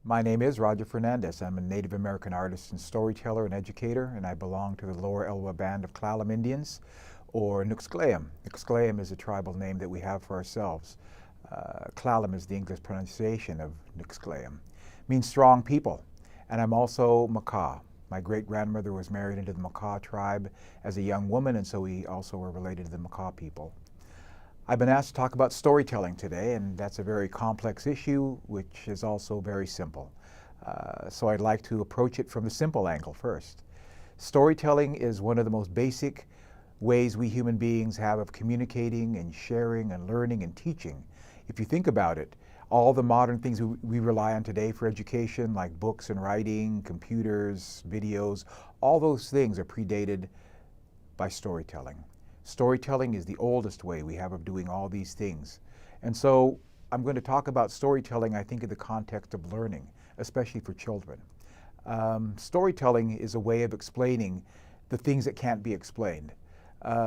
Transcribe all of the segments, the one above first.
My name is Roger Fernandes. I'm a Native American artist and storyteller and educator, and I belong to the Lower Elwha Band of Clallam Indians, or Nuxcleum. Nuxcleum is a tribal name that we have for ourselves. Clallam is the English pronunciation of Nuxcleum. It means strong people. And I'm also Makah. My great-grandmother was married into the Makah tribe as a young woman, and so we also were related to the Makah people. I've been asked to talk about storytelling today, and that's a very complex issue, which is also very simple. So I'd like to approach it from the simple angle first. Storytelling is one of the most basic ways we human beings have of communicating and sharing and learning and teaching. If you think about it, all the modern things we rely on today for education, like books and writing, computers, videos, all those things are predated by storytelling. Storytelling is the oldest way we have of doing all these things. And so I'm going to talk about storytelling, I think, in the context of learning, especially for children. Storytelling is a way of explaining the things that can't be explained.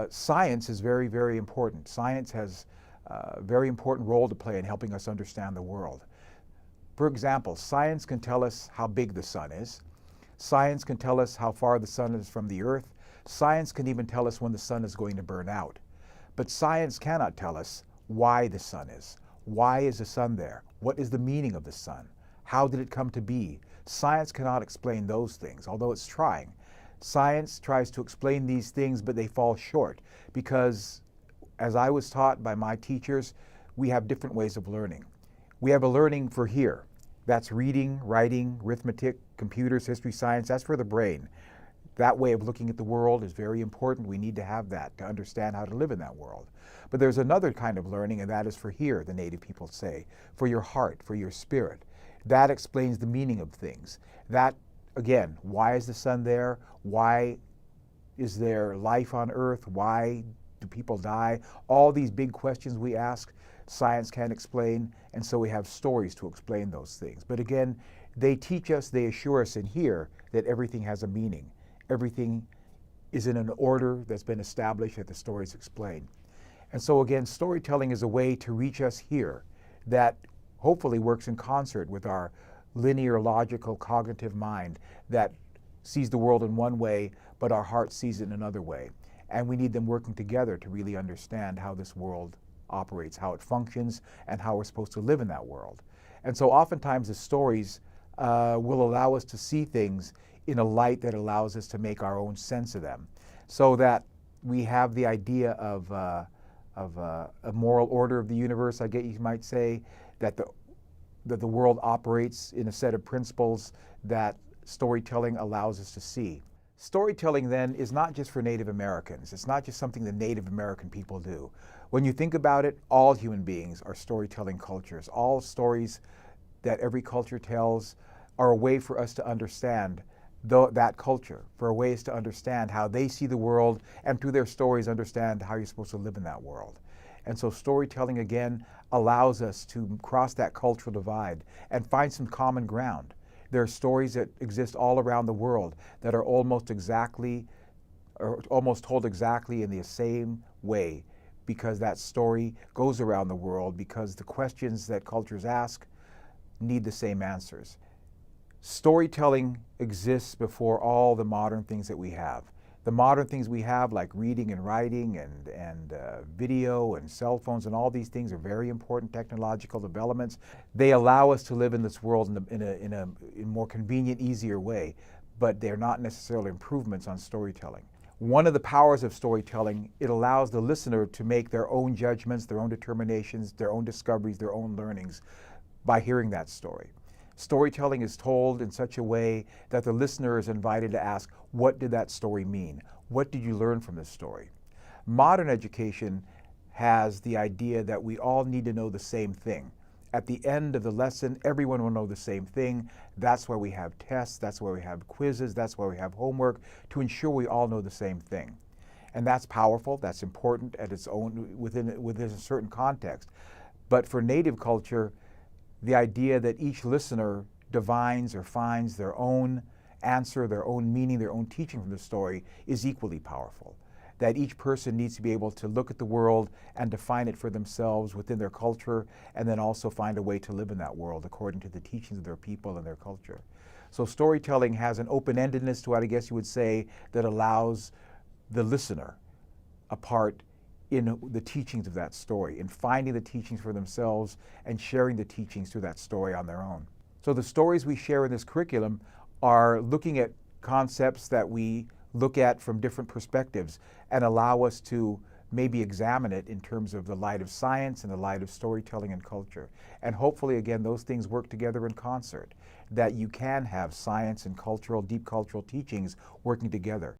Science is very, very important. Science has a very important role to play in helping us understand the world. For example, science can tell us how big the sun is. Science can tell us how far the sun is from the earth. Science can even tell us when the sun is going to burn out. But science cannot tell us why the sun is. Why is the sun there? What is the meaning of the sun? How did it come to be? Science cannot explain those things, although it's trying. Science tries to explain these things, but they fall short because, as I was taught by my teachers, we have different ways of learning. We have a learning for here. That's reading, writing, arithmetic, computers, history, science. That's for the brain. That way of looking at the world is very important. We need to have that to understand how to live in that world. But there's another kind of learning, and that is for here, the Native people say, for your heart, for your spirit. That explains the meaning of things. That, again, why is the sun there? Why is there life on earth? Why do people die? All these big questions we ask, science can't explain, and so we have stories to explain those things. But again, they teach us, they assure us in here that everything has a meaning. Everything is in an order that's been established that the stories explain. And so again, storytelling is a way to reach us here that hopefully works in concert with our linear, logical, cognitive mind that sees the world in one way, but our heart sees it in another way. And we need them working together to really understand how this world operates, how it functions, and how we're supposed to live in that world. And so oftentimes the stories will allow us to see things in a light that allows us to make our own sense of them, so that we have the idea of a moral order of the universe, I guess you might say, that the world operates in a set of principles that storytelling allows us to see. Storytelling then is not just for Native Americans. It's not just something the Native American people do. When you think about it, all human beings are storytelling cultures. All stories that every culture tells are a way for us to understand that culture, for ways to understand how they see the world, and through their stories understand how you're supposed to live in that world. And so storytelling, again, allows us to cross that cultural divide and find some common ground. There are stories that exist all around the world that are almost told exactly in the same way, because that story goes around the world, because the questions that cultures ask need the same answers. Storytelling exists before all the modern things that we have. The modern things we have, like reading and writing and video and cell phones and all these things, are very important technological developments. They allow us to live in this world in a more convenient, easier way, but they're not necessarily improvements on storytelling. One of the powers of storytelling, it allows the listener to make their own judgments, their own determinations, their own discoveries, their own learnings by hearing that story. Storytelling is told in such a way that the listener is invited to ask, what did that story mean? What did you learn from this story? Modern education has the idea that we all need to know the same thing. At the end of the lesson, everyone will know the same thing. That's why we have tests, that's why we have quizzes, that's why we have homework, to ensure we all know the same thing. And that's powerful, that's important at its own, within a certain context. But for Native culture, the idea that each listener divines or finds their own answer, their own meaning, their own teaching from the story is equally powerful. that each person needs to be able to look at the world and define it for themselves within their culture, and then also find a way to live in that world according to the teachings of their people and their culture. So storytelling has an open-endedness to it, I guess you would say, that allows the listener a part in the teachings of that story, in finding the teachings for themselves and sharing the teachings through that story on their own. So the stories we share in this curriculum are looking at concepts that we look at from different perspectives and allow us to maybe examine it in terms of the light of science and the light of storytelling and culture. And hopefully, again, those things work together in concert, that you can have science and cultural, deep cultural teachings working together.